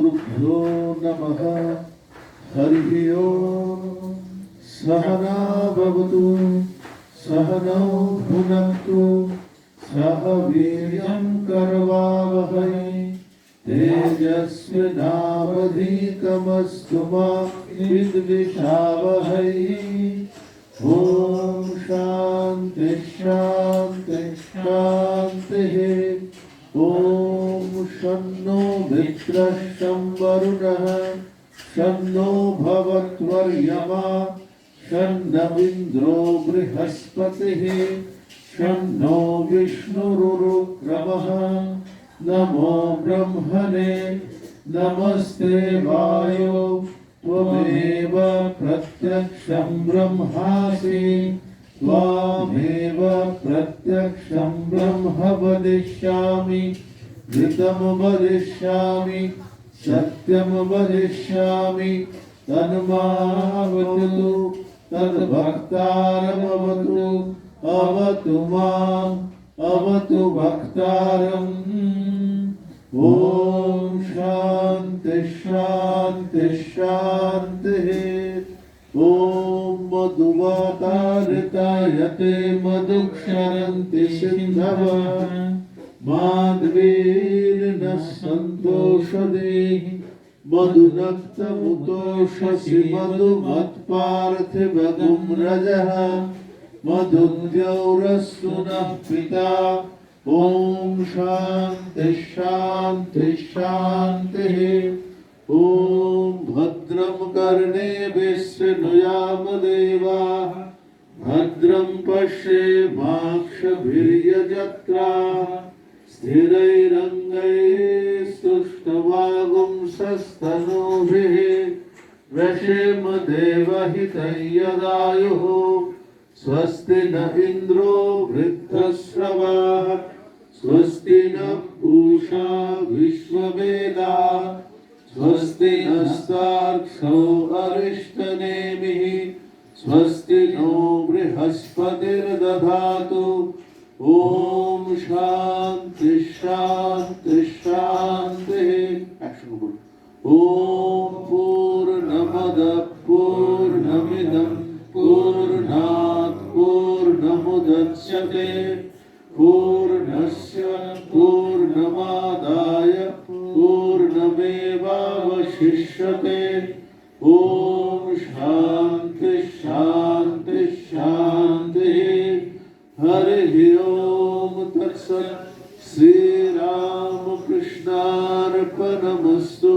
गुरुभ्यो नमः। हरिः ओम्। सहना भवतु सहनौ भुनक्तु सह वीर्यं करवावहै तेजस्विनावधीतमस्तु मा विद्विषावहै। ॐ शान्ति शान्ति शान्तिः। ॐ शन्नो मित्रः शं वरुणः शन्नो भवत्वर्यमा शन्नमिन्द्रो बृहस्पतिः शन्नो विष्णुरुक्रमः। नमो ब्रह्मणे नमस्ते वायो त्वमेव प्रत्यक्षं ब्रह्मासि त्वामेव प्रत्यक्षं ब्रह्म वदिष्यामि ऋतं वदिष्यामि सत्यं वदिष्यामि तन्मावतु तद्भक्तारमवतु अवतु माम् अवतु भक्तारम्। ॐ शान्ति शान्ति शान्तिः। ॐ मधुवातारितायते मधुक्षरन्ति सिन्धवः माध्वीर्नः सन्तोषदेहि मधुनक्तमुतोषसि मधुमत्पार्थिवगुं रजः मधुद्यौरस्तु नः पिता। ॐ शान्ति शान्ति शान्तिः। ॐ भद्रं कर्णेभिः शृणुयाम देवाः भद्रं पश्येमाक्षभिर्यजत्राः स्थिरैरङ्गैस्तुष्टवागुंसस्तनूभिः व्यशेम देवहितं यदायुः। स्वस्ति न इन्द्रो वृद्धश्रवाः स्वस्ति न पूषा विश्ववेदाः स्वस्ति नस्तार्क्ष्यो अरिष्टनेमिः स्वस्ति नो बृहस्पतिर्दधातु। ॐ शान्ति शान्ति शान्तिः। ॐ पूर्णमदः पूर्णमिदं पूर्णात् पूर्णमुदच्यते पूर्णस्य पूर्णमादाय पूर्णमेवावशिष्यते। ॐ शान्ति शान्ति शान्तिः। हरिः ओम तत्सत्। श्रीरामकृष्णार्पणमस्तु।